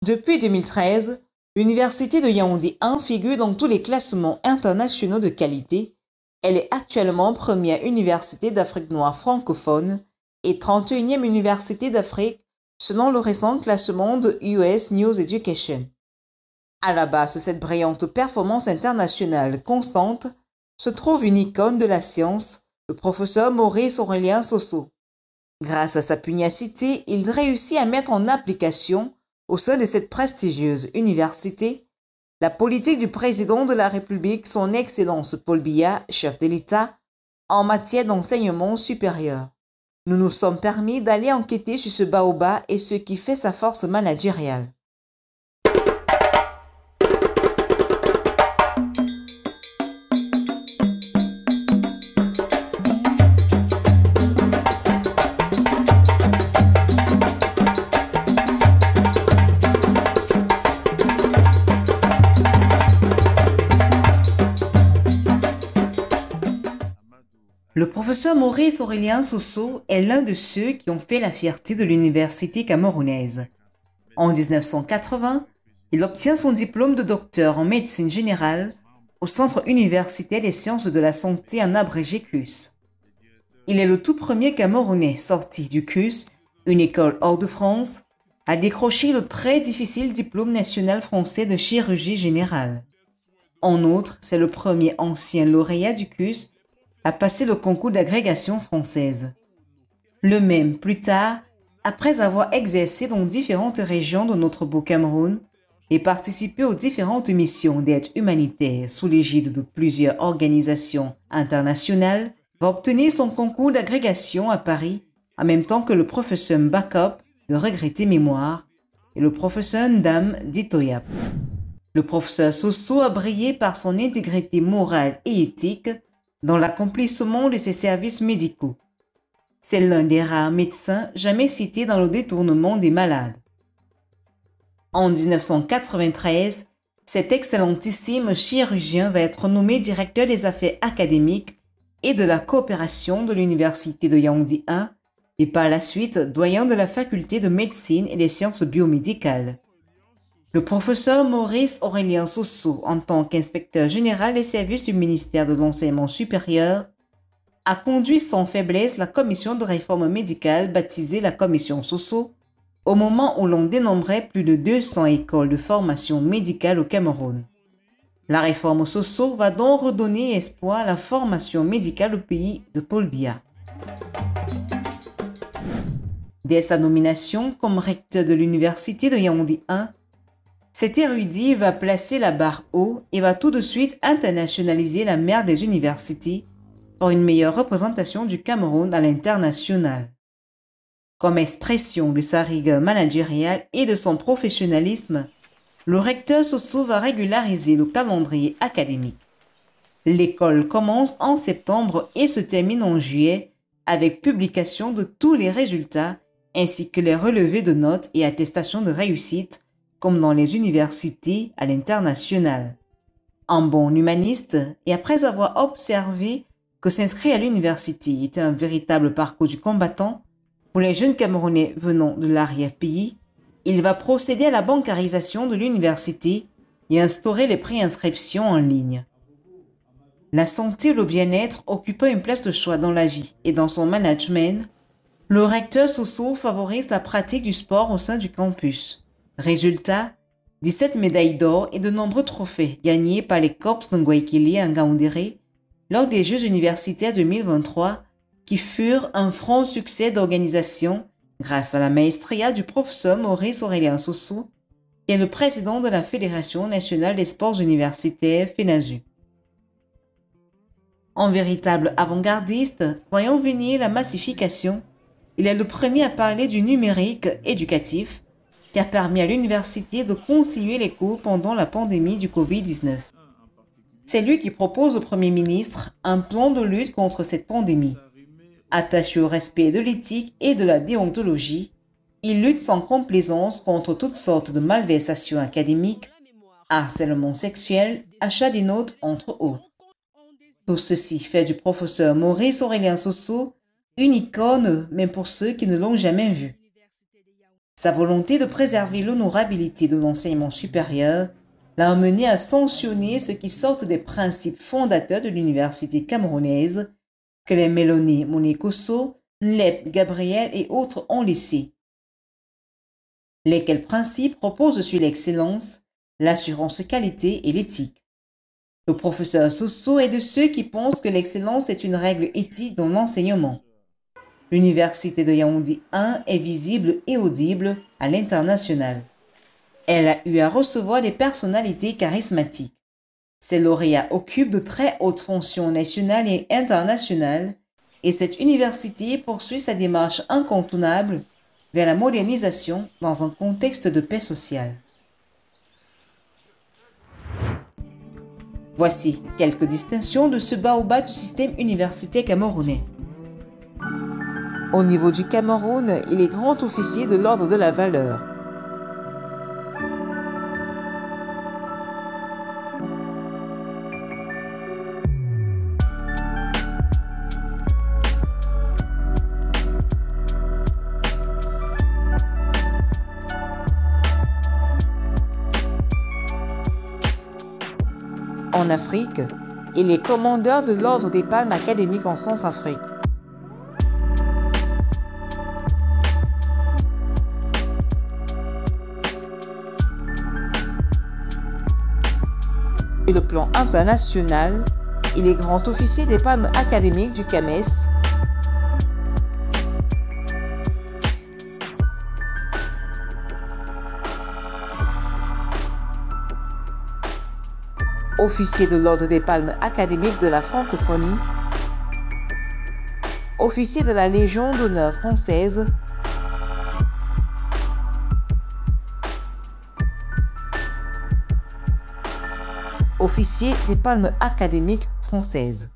Depuis 2013, l'Université de Yaoundé 1 figure dans tous les classements internationaux de qualité. Elle est actuellement première université d'Afrique noire francophone et 31e université d'Afrique selon le récent classement de US News Education. À la base de cette brillante performance internationale constante se trouve une icône de la science, le professeur Maurice Aurélien Sosso. Grâce à sa pugnacité, il réussit à mettre en application, au sein de cette prestigieuse université, la politique du président de la République, son Excellence Paul Biya, chef de l'État, en matière d'enseignement supérieur. Nous nous sommes permis d'aller enquêter sur ce baobab et ce qui fait sa force managériale. Le professeur Maurice Aurélien Sosso est l'un de ceux qui ont fait la fierté de l'université camerounaise. En 1980, il obtient son diplôme de docteur en médecine générale au Centre universitaire des sciences de la santé en abrégé CUS. Il est le tout premier Camerounais sorti du CUS, une école hors de France, à décrocher le très difficile diplôme national français de chirurgie générale. En outre, c'est le premier ancien lauréat du CUS à passer le concours d'agrégation française. Le même, plus tard, après avoir exercé dans différentes régions de notre beau Cameroun et participé aux différentes missions d'aide humanitaire sous l'égide de plusieurs organisations internationales, va obtenir son concours d'agrégation à Paris en même temps que le professeur Mbakop de regrettée mémoire et le professeur Ndam d'Itoyap. Le professeur Sosso a brillé par son intégrité morale et éthique dans l'accomplissement de ses services médicaux. C'est l'un des rares médecins jamais cités dans le détournement des malades. En 1993, cet excellentissime chirurgien va être nommé directeur des affaires académiques et de la coopération de l'Université de Yaoundé 1 et par la suite doyen de la faculté de médecine et des sciences biomédicales. Le professeur Maurice Aurélien Sosso, en tant qu'inspecteur général des services du ministère de l'Enseignement supérieur, a conduit sans faiblesse la commission de réforme médicale baptisée la commission Sosso, au moment où l'on dénombrait plus de 200 écoles de formation médicale au Cameroun. La réforme Sosso va donc redonner espoir à la formation médicale au pays de Paul Biya. Dès sa nomination comme recteur de l'université de Yaoundé 1, cet érudit va placer la barre haut et va tout de suite internationaliser la mère des universités pour une meilleure représentation du Cameroun à l'international. Comme expression de sa rigueur managériale et de son professionnalisme, le recteur Sosso va régulariser le calendrier académique. L'école commence en septembre et se termine en juillet avec publication de tous les résultats ainsi que les relevés de notes et attestations de réussite comme dans les universités à l'international. En bon humaniste, et après avoir observé que s'inscrire à l'université était un véritable parcours du combattant, pour les jeunes Camerounais venant de l'arrière-pays, il va procéder à la bancarisation de l'université et instaurer les préinscriptions en ligne. La santé et le bien-être occupant une place de choix dans la vie et dans son management, le recteur Sosso favorise la pratique du sport au sein du campus. Résultat, 17 médailles d'or et de nombreux trophées gagnés par les Corps Ngwekili en Ngaoundéré lors des Jeux universitaires 2023 qui furent un franc succès d'organisation grâce à la maestria du professeur Maurice Aurélien Sosso qui est le président de la Fédération nationale des sports universitaires FENASU. En véritable avant-gardiste, voyant venir la massification, il est le premier à parler du numérique éducatif qui a permis à l'université de continuer les cours pendant la pandémie du Covid-19. C'est lui qui propose au Premier ministre un plan de lutte contre cette pandémie. Attaché au respect de l'éthique et de la déontologie, il lutte sans complaisance contre toutes sortes de malversations académiques, harcèlement sexuel, achat des notes, entre autres. Tout ceci fait du professeur Maurice Aurélien Sosso une icône, même pour ceux qui ne l'ont jamais vu. Sa volonté de préserver l'honorabilité de l'enseignement supérieur l'a amené à sanctionner ce qui sortent des principes fondateurs de l'université camerounaise que les Mélanie Monekosso, Nlep Gabriel et autres ont laissés. Lesquels principes reposent sur l'excellence, l'assurance qualité et l'éthique. Le professeur Soso est de ceux qui pensent que l'excellence est une règle éthique dans l'enseignement. L'université de Yaoundé 1 est visible et audible à l'international. Elle a eu à recevoir des personnalités charismatiques. Ses lauréats occupent de très hautes fonctions nationales et internationales et cette université poursuit sa démarche incontournable vers la modernisation dans un contexte de paix sociale. Voici quelques distinctions de ce baobab du système universitaire camerounais. Au niveau du Cameroun, il est grand officier de l'ordre de la valeur. En Afrique, il est commandeur de l'ordre des Palmes académiques en Centrafrique. Sur le plan international, il est grand officier des Palmes académiques du CAMES, officier de l'ordre des Palmes académiques de la francophonie, officier de la Légion d'honneur française, officier des Palmes académiques françaises.